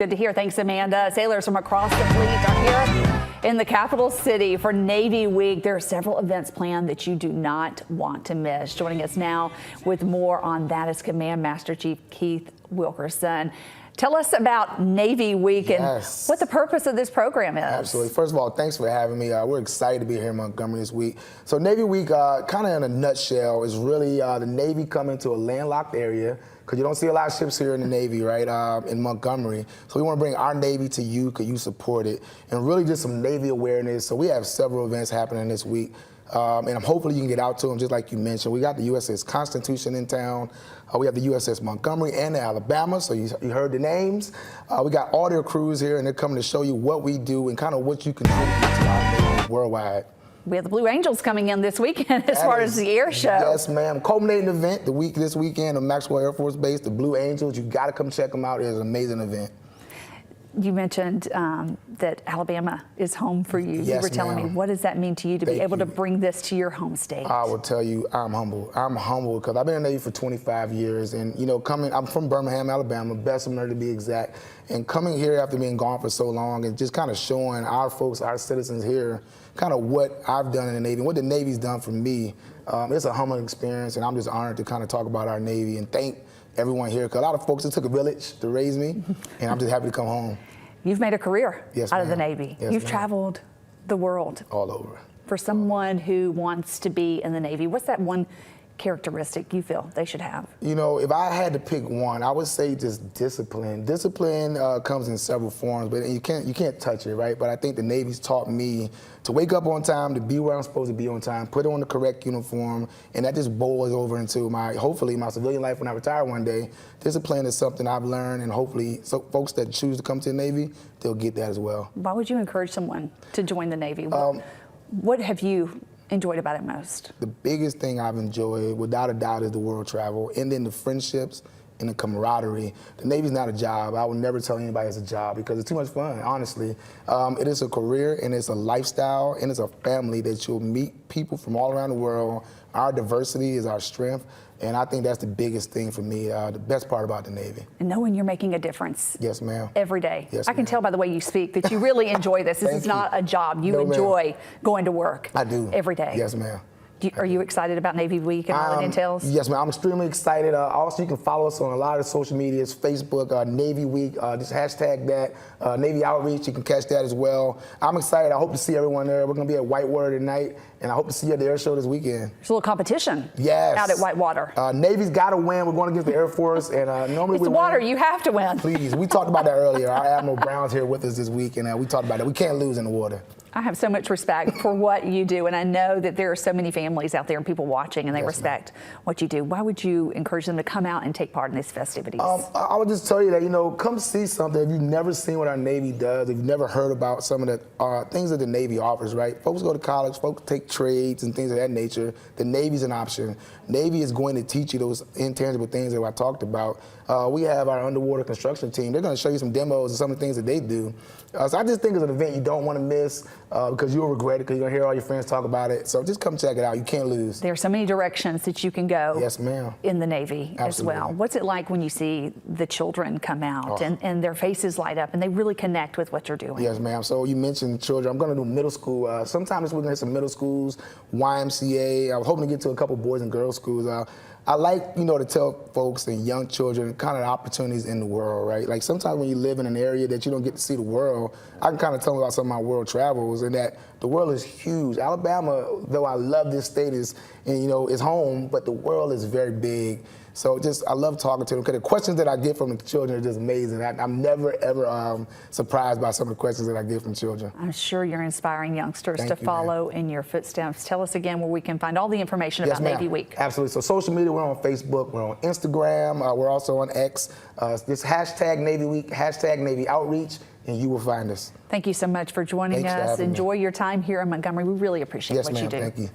Good to hear. Thanks, Amanda. Sailors from across the fleet are here in the capital city for Navy Week. There are several events planned that you do not want to miss. Joining us now with more on that is Command Master Chief Keith Wilkerson. Tell us about Navy Week and what the purpose of this program is. Absolutely. First of all, thanks for having me. We're excited to be here in Montgomery this week. So Navy Week, kind of in a nutshell, is really the Navy coming to a landlocked area, because you don't see a lot of ships here in the Navy, right, in Montgomery. So we want to bring our Navy to you, because you support it, and really just some Navy awareness. So we have several events happening this week. And hopefully you can get out to them, just like you mentioned. We got the USS Constitution in town. We have the USS Montgomery and the Alabama, so you heard the names. We got all their crews here, and they're coming to show you what we do and kind of what you can do to our Navy worldwide. We have the Blue Angels coming in this weekend as far as the air show. Yes, ma'am. Culminating event this weekend at Maxwell Air Force Base, the Blue Angels. You got to come check them out. It's an amazing event. You mentioned that Alabama is home for you. Yes, you were telling me, what does that mean to you to be able to bring this to your home state? I will tell you, I'm humble. I'm humble because I've been in the Navy for 25 years, and I'm from Birmingham, Alabama, Bessemer to be exact, and coming here after being gone for so long and just kind of showing our folks, our citizens here, kind of what I've done in the Navy and what the Navy's done for me. It's a humbling experience, and I'm just honored to kind of talk about our Navy and thank everyone here, because a lot of folks, it took a village to raise me, and I'm just happy to come home. You've made a career out of the Navy. Yes, You've traveled the world. All over. For someone who wants to be in the Navy, what's that one characteristic you feel they should have? You know, if I had to pick one, I would say just discipline. Discipline comes in several forms, but you can't touch it, right? But I think the Navy's taught me to wake up on time, to be where I'm supposed to be on time, put on the correct uniform, and that just boils over into hopefully my civilian life when I retire one day. Discipline is something I've learned, and hopefully folks that choose to come to the Navy, they'll get that as well. Why would you encourage someone to join the Navy? What have you enjoyed about it most? The biggest thing I've enjoyed, without a doubt, is the world travel, and then the friendships and the camaraderie. The Navy's not a job. I would never tell anybody it's a job, because it's too much fun, honestly. It is a career, and it's a lifestyle, and it's a family that you'll meet people from all around the world. Our diversity is our strength, and I think that's the biggest thing for me, the best part about the Navy. And knowing you're making a difference. Yes, ma'am. Every day. Yes, I can tell by the way you speak that you really enjoy this. This is not a job. You enjoy going to work. I do. Every day. Yes, ma'am. Are you excited about Navy Week and all it entails? Yes, ma'am. I'm extremely excited. Also, you can follow us on a lot of social medias, Facebook, Navy Week, just hashtag that. Navy Outreach, you can catch that as well. I'm excited. I hope to see everyone there. We're going to be at Whitewater tonight, and I hope to see you at the air show this weekend. There's a little competition out at Whitewater. Navy's got to win. We're going against the Air Force, and normally it's water. You have to win. Please. We talked about that earlier. Our Admiral Brown's here with us this week, and we talked about that. We can't lose in the water. I have so much respect for what you do, and I know that there are so many families out there and people watching, and they respect what you do. Why would you encourage them to come out and take part in these festivities? I would just tell you that, come see something. If you've never seen what our Navy does, if you've never heard about some of the things that the Navy offers, right? Folks go to college, folks take trades and things of that nature. The Navy's an option. Navy is going to teach you those intangible things that I talked about. We have our underwater construction team. They're going to show you some demos of some of the things that they do. So I just think it's an event you don't want to miss, because you'll regret it, because you're going to hear all your friends talk about it. So just come check it out. You can't lose. There are so many directions that you can go. Yes, ma'am. In the Navy as well. What's it like when you see the children come out and their faces light up and they really connect with what you're doing? Yes, ma'am. So you mentioned children. I'm going to do middle school. Sometime this week, we're going to hit some middle schools, YMCA. I'm hoping to get to a couple boys and girls schools. I like, to tell folks and young children kind of the opportunities in the world, right? Like sometimes when you live in an area that you don't get to see the world, I can kind of tell them about some of my world travels, and that the world is huge. Alabama, though I love this state, is home, but the world is very big. So I love talking to them, because the questions that I get from the children are just amazing. I'm never, ever surprised by some of the questions that I get from children. I'm sure you're inspiring youngsters to follow in your footsteps. Tell us again where we can find all the information about Navy Week. Absolutely. So social media, we're on Facebook, we're on Instagram, we're also on X. This hashtag Navy Week, hashtag Navy Outreach, and you will find us. Thank you so much for joining us. Enjoy your time here in Montgomery. We really appreciate what you do. Yes, ma'am. Thank you.